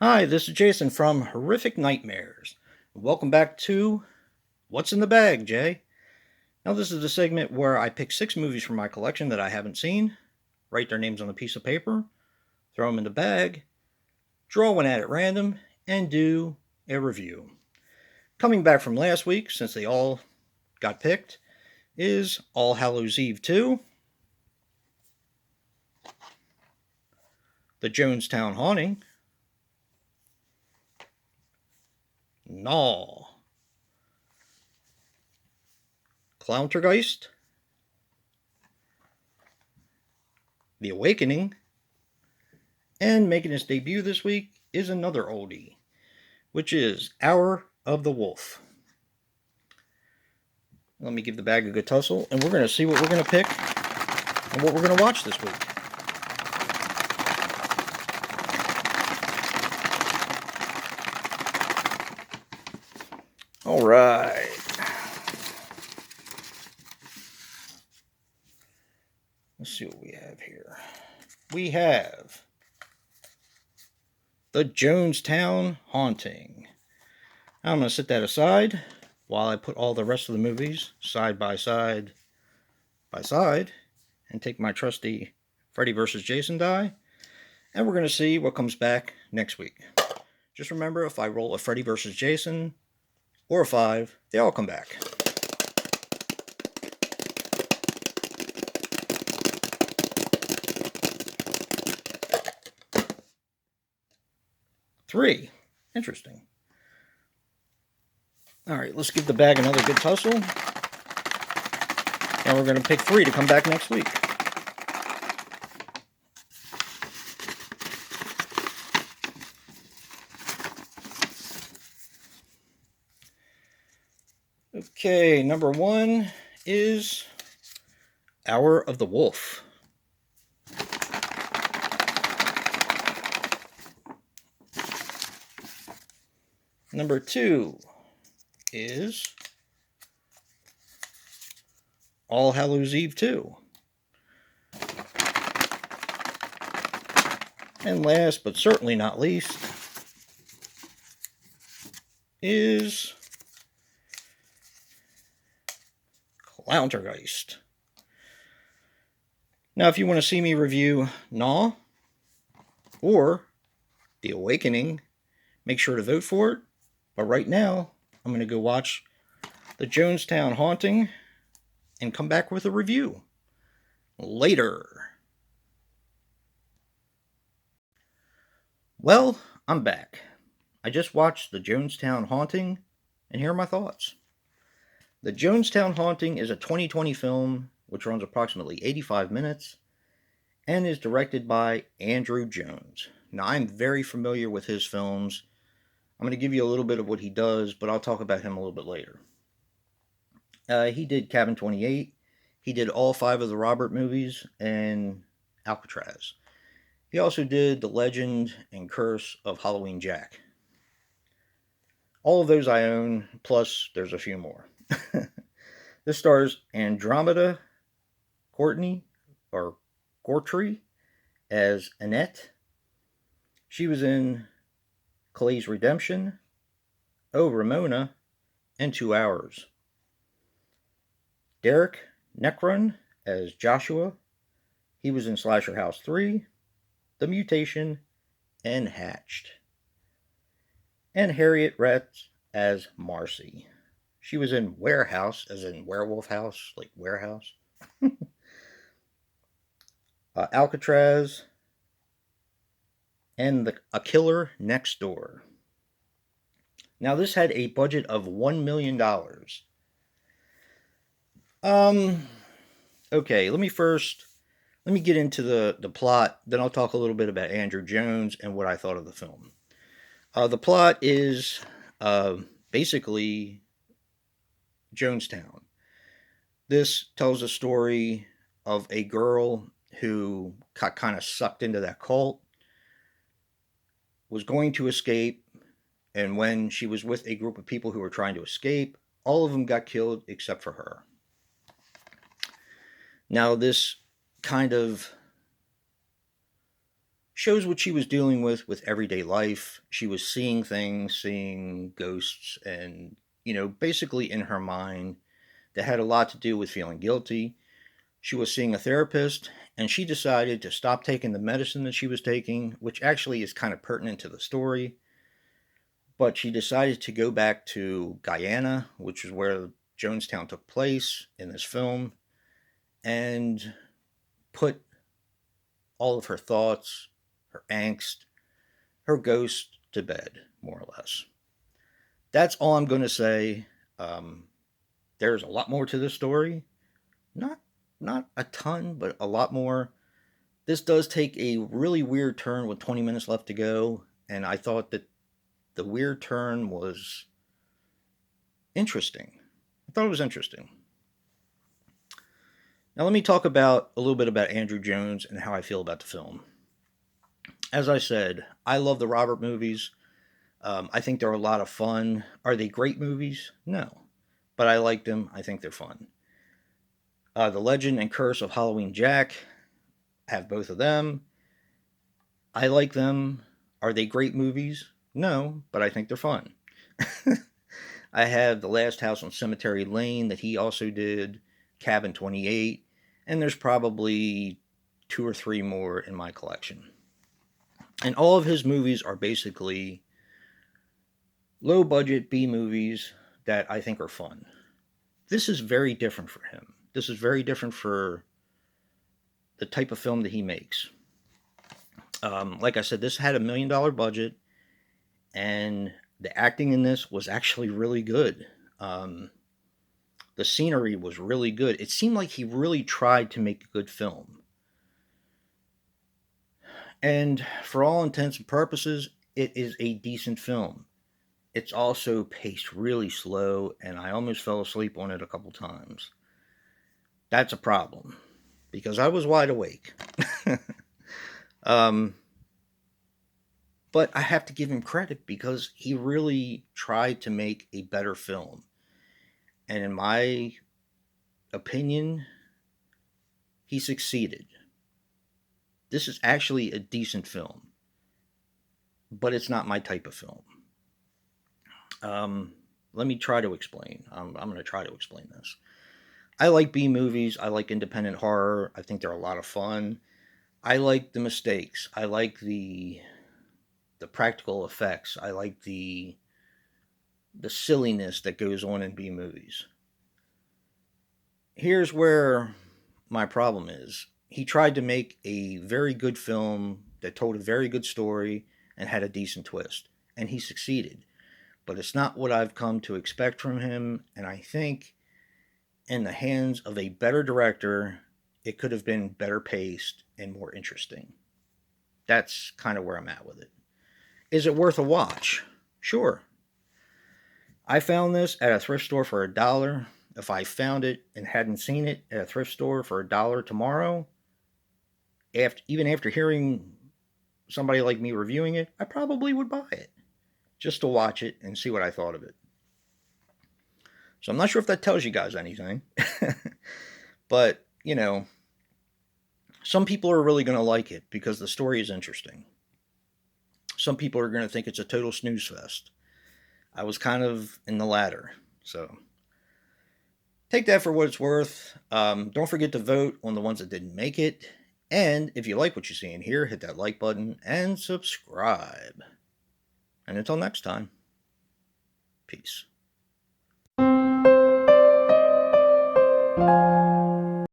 Hi, this is Jason from Horrific Nightmares. Welcome back to What's in the Bag, Jay. Now, this is the segment where I pick 6 movies from my collection that I haven't seen, write their names on a piece of paper, throw them in the bag, draw one at random, and do a review. Coming back from last week, since they all got picked, is All Hallows Eve 2, The Jonestown Haunting, Gnaw, Clowntergeist, The Awakening, and making its debut this week is another oldie, which is Hour of the Wolf. Let me give the bag a good tussle, and we're going to see what we're going to pick and what we're going to watch this week. All right. Let's see what we have here. We have The Jonestown Haunting. I'm going to set that aside while I put all the rest of the movies side by side and take my trusty Freddy vs. Jason die, and we're going to see what comes back next week. Just remember, if I roll a Freddy vs. Jason or a 5, they all come back. Three. Interesting. All right, let's give the bag another good tussle. And we're going to pick 3 to come back next week. Okay, number 1 is Hour of the Wolf. Number 2 is All Hallows Eve 2. And last, but certainly not least, is Clowntergeist. Now, if you want to see me review Gnaw or The Awakening, make sure to vote for it. But right now, I'm going to go watch The Jonestown Haunting and come back with a review later. Well, I'm back. I just watched The Jonestown Haunting, and here are my thoughts. The Jonestown Haunting is a 2020 film which runs approximately 85 minutes and is directed by Andrew Jones. Now, I'm very familiar with his films. I'm going to give you a little bit of what he does, but I'll talk about him a little bit later. He did Cabin 28. He did all 5 of the Robert movies and Alcatraz. He also did The Legend and Curse of Halloween Jack. All of those I own, plus there's a few more. This stars Andromeda Courtney, or Gortree, as Annette. She was in Clay's Redemption, Oh Ramona, and 2 Hours. Derek Necron as Joshua. He was in Slasher House 3, The Mutation, and Hatched. And Harriet Retz as Marcy. She was in Warehouse, as in Werewolf House, like warehouse. Alcatraz, and A Killer Next Door. Now, this had a budget of $1 million. Okay, let me get into the plot, then I'll talk a little bit about Andrew Jones and what I thought of the film. The plot is basically Jonestown. This tells a story of a girl who got kind of sucked into that cult, was going to escape, and when she was with a group of people who were trying to escape, all of them got killed except for her. Now, this kind of shows what she was dealing with everyday life. She was seeing things, seeing ghosts, and, basically in her mind that had a lot to do with feeling guilty. She was seeing a therapist, and she decided to stop taking the medicine that she was taking, which actually is kind of pertinent to the story. But she decided to go back to Guyana, which is where Jonestown took place in this film, and put all of her thoughts, her angst, her ghost to bed, more or less. That's all I'm going to say. There's a lot more to this story. Not not a ton, but a lot more. This does take a really weird turn with 20 minutes left to go, and I thought that the weird turn was interesting. I thought it was interesting. Now let me talk about a little bit about Andrew Jones and how I feel about the film. As I said, I love the Robert movies. I think they're a lot of fun. Are they great movies? No. But I like them. I think they're fun. The Legend and Curse of Halloween Jack, have both of them. I like them. Are they great movies? No, but I think they're fun. I have The Last House on Cemetery Lane that he also did, Cabin 28, and there's probably 2 or 3 more in my collection. And all of his movies are basically low budget B movies that I think are fun. This is very different for him. This is very different for the type of film that he makes. Like I said, this had $1 million budget, and the acting in this was actually really good. The scenery was really good. It seemed like he really tried to make a good film. And for all intents and purposes, it is a decent film. It's also paced really slow, and I almost fell asleep on it a couple times. That's a problem, because I was wide awake. But I have to give him credit because he really tried to make a better film. And in my opinion, he succeeded. This is actually a decent film, but it's not my type of film. Let me try to explain. I'm going to try to explain this. I like B movies. I like independent horror. I think they're a lot of fun. I like the mistakes. I like the practical effects. I like the silliness that goes on in B movies. Here's where my problem is. He tried to make a very good film that told a very good story and had a decent twist, and he succeeded. But it's not what I've come to expect from him, and I think in the hands of a better director, it could have been better paced and more interesting. That's kind of where I'm at with it. Is it worth a watch? Sure. I found this at a thrift store for $1. If I found it and hadn't seen it at a thrift store for $1 tomorrow, even after hearing somebody like me reviewing it, I probably would buy it just to watch it and see what I thought of it. So I'm not sure if that tells you guys anything. But, some people are really going to like it because the story is interesting. Some people are going to think it's a total snooze fest. I was kind of in the latter. So take that for what it's worth. Don't forget to vote on the ones that didn't make it. And if you like what you see in here, hit that like button and subscribe. And until next time, peace.